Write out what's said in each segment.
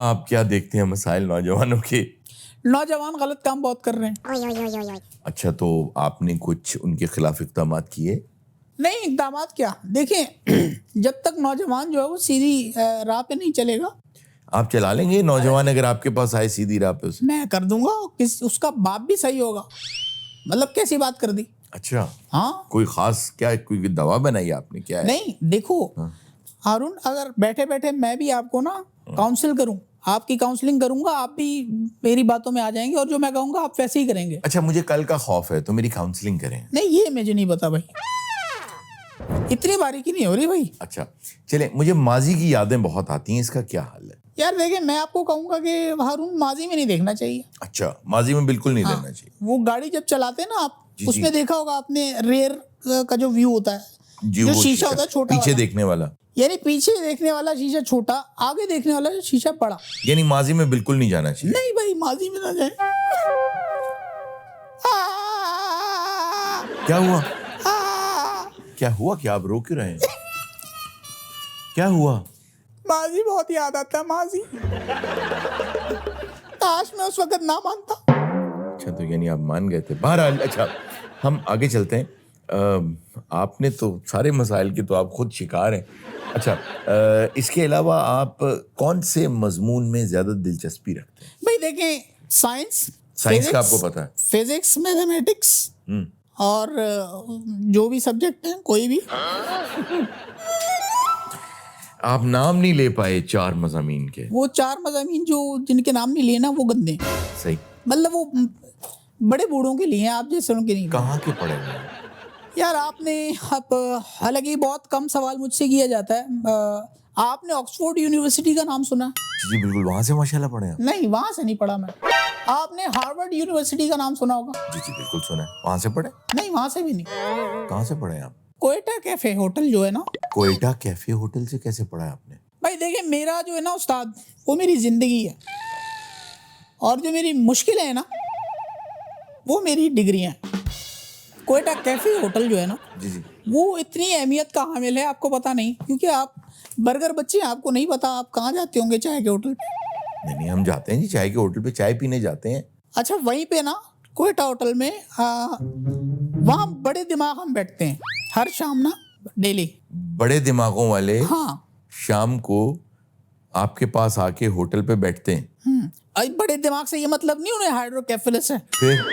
आप क्या देखते हैं मसाइल नौजवानों के? नौजवान गलत काम बहुत कर रहे हैं। अच्छा, तो आपने कुछ उनके खिलाफ इक़दामात किए? नहीं, इक़दामात क्या, देखें जब तक नौजवान जो है वो सीधी राह पे नहीं चलेगा। आप चला लेंगे नौजवान अगर आपके पास आए सीधी राह पे उसे? मैं कर दूंगा, उसका बाप भी सही होगा। मतलब कैसी बात कर दी? अच्छा, हाँ, कोई खास क्या, कोई दवा बनाई आपने, क्या है? नहीं देखो हारून, अगर बैठे बैठे मैं भी आपको ना काउंसिल करूं, आपकी काउंसलिंग करूंगा, आप भी मेरी बातों में आ जाएंगे और जो मैं कहूंगा आप वैसे ही करेंगे। अच्छा, मुझे कल का खौफ है तो मेरी काउंसलिंग करें। नहीं, ये मुझे नहीं पता भाई, इतनी बारीकी नहीं हो रही भाई। अच्छा चले, मुझे माजी की यादें बहुत आती हैं, इसका क्या हाल है? यार देखिए, मैं आपको कहूंगा कि हारून माजी में नहीं देखना चाहिए। अच्छा, माजी में बिल्कुल नहीं रहना चाहिए। वो गाड़ी जब चलाते हैं ना आप, जी, उसमें देखा होगा आपने, रेयर का जो व्यू होता है, जी, जो वो शीशा होता है छोटा पीछे वाला, देखने वाला, यानी पीछे देखने वाला शीशा छोटा, आगे देखने वाला शीशा बड़ा। यानी माजी में बिल्कुल नहीं जाना चाहिए। नहीं भाई, माजी में ना जाए। क्या हुआ? क्या हुआ? क्या आप रो क्यों रहे हैं? क्या हुआ? माजी बहुत याद आता है, माजी। काश मैं उस वक्त ना मानता। अच्छा, तो यानी आप मान गए थे। बहरहाल, अच्छा हम आगे चलते हैं। आपने तो सारे मसाइल के तो आप खुद शिकार हैं। अच्छा, इसके अलावा आप कौन से मजमून में ज्यादा दिलचस्पी रखते हैं? भाई देखें, साइंस का आपको पता है? फिजिक्स, मैथमेटिक्स और जो भी सब्जेक्ट हैं, कोई भी। आप नाम नहीं ले पाए 4 मज़ामीन के। वो 4 मज़ामीन जो जिनके नाम नहीं लिए ना, वो गंदे हैं। सही। मतलब वो बड़े बूढ़ों के लिए हैं, आप जैसे उनके नहीं। कहाँ के पढ़े हुए हैं? यार आपने, आप, हालांकि बहुत कम सवाल मुझसे किया जाता है, आपने ऑक्सफोर्ड यूनिवर्सिटी का नाम सुना? जी बिल्कुल, वहाँ से माशाल्लाह पढ़े हैं। नहीं, वहाँ से नहीं पढ़ा मैं। आपने हार्वर्ड यूनिवर्सिटी का नाम सुना होगा? जी जी बिल्कुल सुना है। वहाँ से पढ़े? नहीं, वहाँ से भी नहीं। कहाँ से पढ़े आप? कोयटा कैफे होटल जो है ना। कोयटा कैफे होटल से कैसे पढ़ा है आपने? भाई देखिए, मेरा जो है ना उस्ताद, वो मेरी जिंदगी है, और जो मेरी मुश्किलें है ना, वो मेरी डिग्रियां हैं। कोयटा कैफे होटल जो है ना, जी जी, वो इतनी अहमियत का हामिल है, आपको पता नहीं, क्योंकि आप बर्गर बच्चे हैं, आपको नहीं पता आप कहाँ जाते होंगे चाय के होटल पे। नहीं, हम जाते हैं जी चाय के होटल पे, चाय पीने जाते हैं। अच्छा, वहीं पे ना कोयटा होटल में वहाँ बड़े दिमाग हम बैठते हैं हर शाम ना, डेली। बड़े दिमागों वाले हाँ, शाम को आपके पास आके होटल पे बैठते हैं। अब बड़े दिमाग से ये मतलब नहीं उन्हें हाइड्रोकेफेलस है, फिर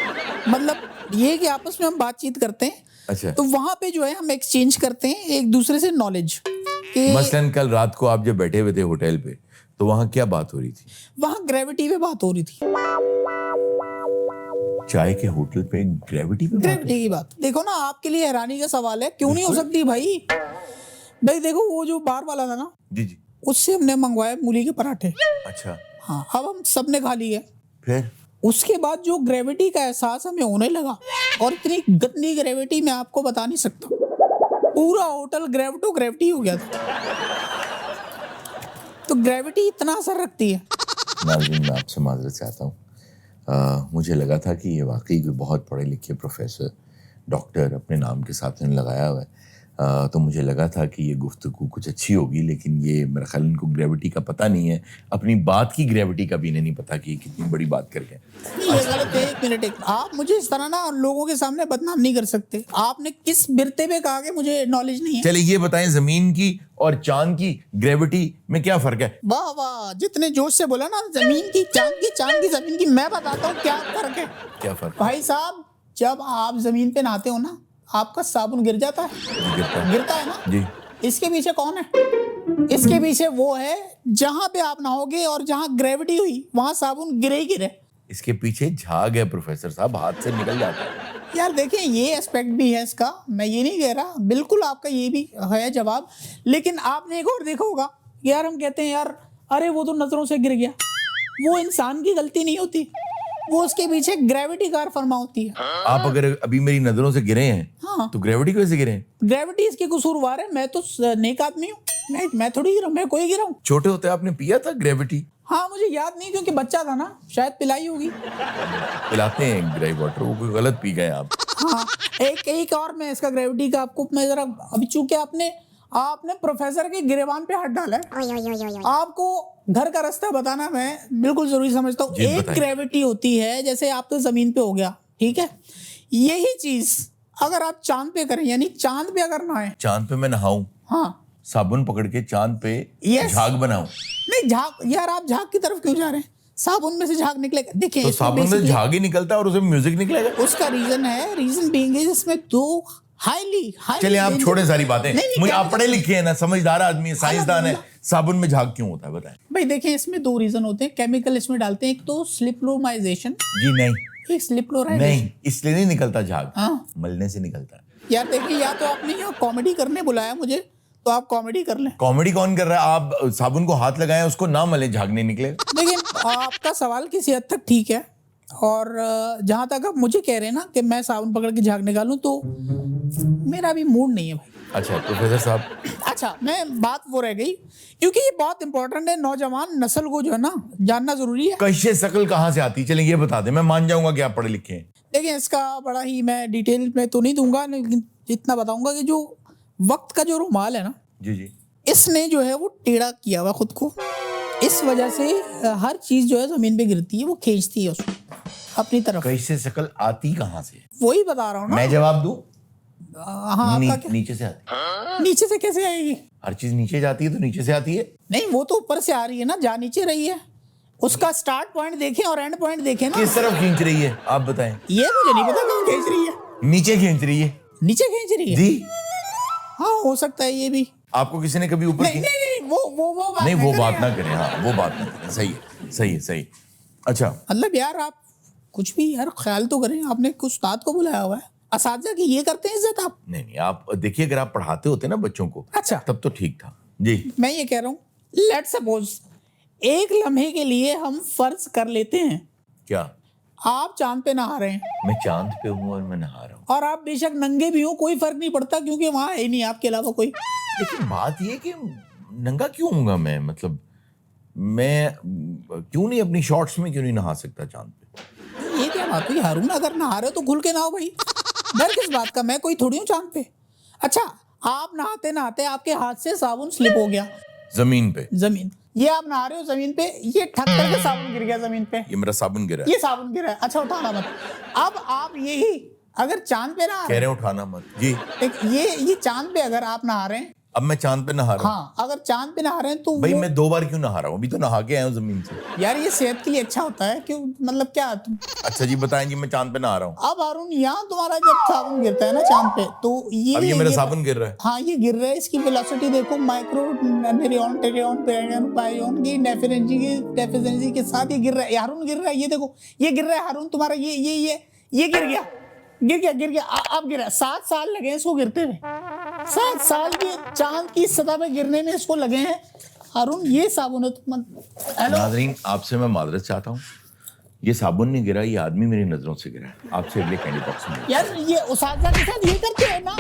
मतलब ये कि आपस में हम बातचीत करते हैं। अच्छा, तो वहाँ पे जो है हम एक्सचेंज करते हैं एक दूसरे से नॉलेज कि मसलन कल रात को आप जब बैठे हुए थे होटल पे, तो वहाँ क्या बात हो रही थी? वहाँ ग्रेविटी पे बात हो रही थी। चाय के होटल पे ग्रेविटी पे बात? ग्रेविटी की बात, देखो ना, आपके लिए हैरानी का सवाल है, क्यों नहीं हो सकती भाई? भाई देखो, वो जो बार वाला था ना, जी जी, उससे हमने मंगवाए मूली के पराठे। अच्छा, हाँ, अब हम सबने खा लिए। फिर उसके बाद जो ग्रेविटी का एहसास हमें होने लगा, और इतनी गंदी ग्रेविटी मैं आपको बता नहीं सकता, पूरा होटल ग्रेविटी हो गया था। तो ग्रेविटी इतना असर रखती है। नाज़रीन, मैं आपसे माज़रत चाहता हूँ। मुझे लगा था कि ये वाकई कोई बहुत पढ़े लिखे प्रोफेसर, डॉक्टर अपने नाम के साथ इन्होंने लगाया हुआ है, तो मुझे लगा था कि ये गुफ्तगू कुछ अच्छी होगी, लेकिन ये मेरा ख्याल इनको ग्रेविटी का पता नहीं है, अपनी बात की ग्रेविटी का भी इन्हें नहीं पता कि कितनी बड़ी बात करके। ये गलत है, एक मिनट, आप मुझे इस तरह ना लोगों के सामने बदनाम नहीं कर सकते। आपने किस बिरते पे कहा कि मुझे नॉलेज नहीं है? चलिए ये बताएं, जमीन की और चांद की ग्रेविटी में क्या फर्क है? वाह वाह, जितने जोश से बोला ना, जमीन की, चांद की, जमीन की। मैं बताता हूँ क्या फर्क है। क्या फर्क? भाई साहब, जब आप जमीन पे नहाते हो ना, आपका साबुन गिर जाता है, गिरता है ना जी। इसके पीछे कौन है? इसके पीछे वो है जहां पे आप नहाओगे और जहां ग्रेविटी हुई, वहां साबुन गिरे ही गिरे। इसके पीछे झाग है प्रोफेसर साहब, हाथ से निकल जाता है। यार देखें, ये एस्पेक्ट भी है इसका, मैं ये नहीं कह रहा, बिल्कुल आपका ये भी है जवाब। लेकिन आपने एक और देखा होगा, यार हम कहते हैं यार, अरे वो तो नजरों से गिर गया। वो इंसान की गलती नहीं होती, वो उसके पीछे ग्रेविटी कार फरमा होती है। आप अगर अभी मेरी नजरों से गिरे हैं, हाँ, तो ग्रेविटी कैसे गिरे हैं? ग्रेविटी इसके कसूरवार है, मैं तो नेक आदमी हूँ, मैं थोड़ी गिरा, मैं कोई गिरा हूँ। छोटे होते आपने पिया था ग्रेविटी? हाँ, मुझे याद नहीं, क्योंकि बच्चा था ना, शायद पिलाई होगी। पिलाते हैं ग्रे वाटर, वो कोई गलत पी गए आप। हाँ, एक और मैं इसका ग्रेविटी का आपको, मैं जरा, अभी चूंकि आपने आपने प्रोफेसर के गिरेबान पे हाथ डाला है। आपको घर का रास्ता बताना मैं बिल्कुल जरूरी समझता हूँ। जी, एक बताइए। ग्रेविटी होती है, जैसे आप तो जमीन पे हो गया, ठीक है, यही चीज अगर आप चांद पे करें, यानी चांद पे अगर नहाए, चांद पे मैं नहाऊं, हाँ साबुन पकड़ के चांद पे Yes. झाग बनाऊं, नहीं झाग, यार आप झाग की तरफ क्यों जा रहे हैं? साबुन में से झाग निकलेगा। देखिए तो इसमें साबुन में basically झाग ही निकलता है और उसमें म्यूजिक निकलेगा। उसका रीजन है, रीजन बीइंग इज इसमें दो हाईली चलिए आप छोड़े सारी बातें, मुझे आप पढ़े लिखे हैं ना, समझदार आदमी है, साइंसदान है, साबुन में झाग क्यों होता है बताएं। भाई देखिए इसमें दो रीजन होते हैं, केमिकल इसमें डालते हैं, एक तो स्लिप्लोमाइजेशन, जी नहीं, एक स्लिप्लोराइजेशन। नहीं इसलिए नहीं निकलता झाग, हाँ मलने से निकलता है। यार देखिए, या तो आपने यहाँ कॉमेडी करने बुलाया मुझे, तो आप कॉमेडी कर लें। कॉमेडी कौन कर रहा है? आप साबुन को हाथ लगाएं, उसको ना मले, झाग नहीं निकले। देखिए आपका सवाल किसी हद तक ठीक है, और जहां तक आप मुझे कह रहे हैं ना कि मैं साबुन पकड़ के झाग निकालूं, तो मेरा भी मूड नहीं है भाई। अच्छा प्रोफेसर साहब, अच्छा, मैं बात वो रह गई, क्योंकि ये बहुत इंपॉर्टेंट है, नौजवान नस्ल को जो है ना जानना जरूरी है। कश्य शकल कहाँ से आती है? चलिए ये बता दें, मैं मान जाऊंगा कि आप पढ़े लिखे हैं। देखिए इसका बड़ा ही मैं डिटेल में तो नहीं दूंगा, लेकिन इतना बताऊंगा कि जो वक्त का जो रुमाल है ना, जी जी, इसने जो है वो टेढ़ा किया हुआ खुद को, इस वजह से हर चीज जो है जमीन पे गिरती है, वो खींचती है उसको अपनी तरफ। कश्य शकल आती कहाँ से? वही बता रहा हूँ ना। मैं जवाब दूं? हाँ आपका क्या? नीचे से आती। नीचे से कैसे आएगी? हर चीज नीचे जाती है तो नीचे से आती है। नहीं, वो तो ऊपर से आ रही है ना, जा नीचे रही है। उसका स्टार्ट पॉइंट देखें और एंड पॉइंट देखें ना। किस तरफ खींच रही है आप बताएं। ये मुझे नहीं पता कहाँ खींच रही है। नीचे खींच रही है। नीचे खींच रही है? जी, हाँ हो सकता है ये भी। आपको किसी ने कभी ऊपर नहीं नहीं नहीं, वो बात नहीं, वो करें बात यार। ना करें। हाँ वो बात ना करें, सही है सही है सही। अच्छा, मतलब यार आप कुछ भी यार ख्याल तो करें, आपने कुछ उस्ताद को बुलाया हुआ है, असातिज़ा की ये करते हैं इज्जत आप? नहीं नहीं, आप देखिए, अगर आप पढ़ाते होते ना बच्चों को, अच्छा, तब तो ठीक था। जी, मैं ये कह रहा हूँ, लेट्स सपोज एक लम्हे के लिए हम फर्ज कर लेते हैं क्या आप चांद पे नहा रहे हैं, मैं चांद पे हूँ और मैं नहा रहा हूँ? और आप बेशक नंगे भी हो, कोई फर्क नहीं पड़ता, क्योंकि वहां है ही नहीं आपके अलावा कोई। लेकिन बात ये कि नंगा क्यों हूँगा मैं? मतलब मैं क्यों नहीं अपनी शॉर्ट्स में क्यों नहीं नहा सकता चांद पे? ये क्या बात हुई हारून? अगर नहा रहे हो तो खुल के नहाओ भाई, डर किस बात का? मैं कोई थोड़ी हूँ चांद पे। अच्छा, आप नहाते नहाते आपके हाथ से साबुन स्लिप हो गया जमीन पे, जमीन, ये आप नहा रहे हो जमीन पे, ये ठक करके साबुन गिर गया जमीन पे, ये मेरा साबुन गिरा है। ये साबुन गिरा है। अच्छा उठाना मत। अब आप यही अगर चांद पे नहा कह रहे रहे हैं उठाना मत। जी, हैं, ये चांद पे अगर आप नहा रहे हैं, अब मैं चांद पे नहा रहा हूँ। हाँ अगर चांद पे नहा रहे हैं, तो भाई वो मैं 2 बार क्यों नहा रहा हूँ? अभी तो नहा के आया हूँ जमीन से। यार ये सेहत के लिए अच्छा होता है, क्यों? मतलब क्या तुम? अच्छा जी बताएं जी, मैं चांद पे नहा रहा हूँ। अब हारून यहाँ तुम्हारा जब साबुन गिरता है ना चांद पे, तो अब ये मेरा साबुन गिर रहा है। हाँ ये गिर रहा है, इसकी वेलोसिटी देखो, माइक्रो नेरियन टेरियन पेरियन पाइयन की डेफिशिएंसी के साथ ये गिर रहा है। हारून गिर रहा है, ये देखो ये गिर रहा है हारून, तुम्हारा ये गिर गया अब गिरा। 7 साल लगे इसको गिरते हुए, 7 साल के चांद की सतह पे गिरने में इसको लगे हैं हारून। ये साबुन है तुम। हेलो नाजरीन, आपसे मैं मादरत चाहता हूँ, ये साबुन नहीं गिरा, ये आदमी मेरी नजरों से गिरा है। आपसे अगले कैंडी बॉक्स में यार, ये उसाजा के साथ ये करते हैं ना।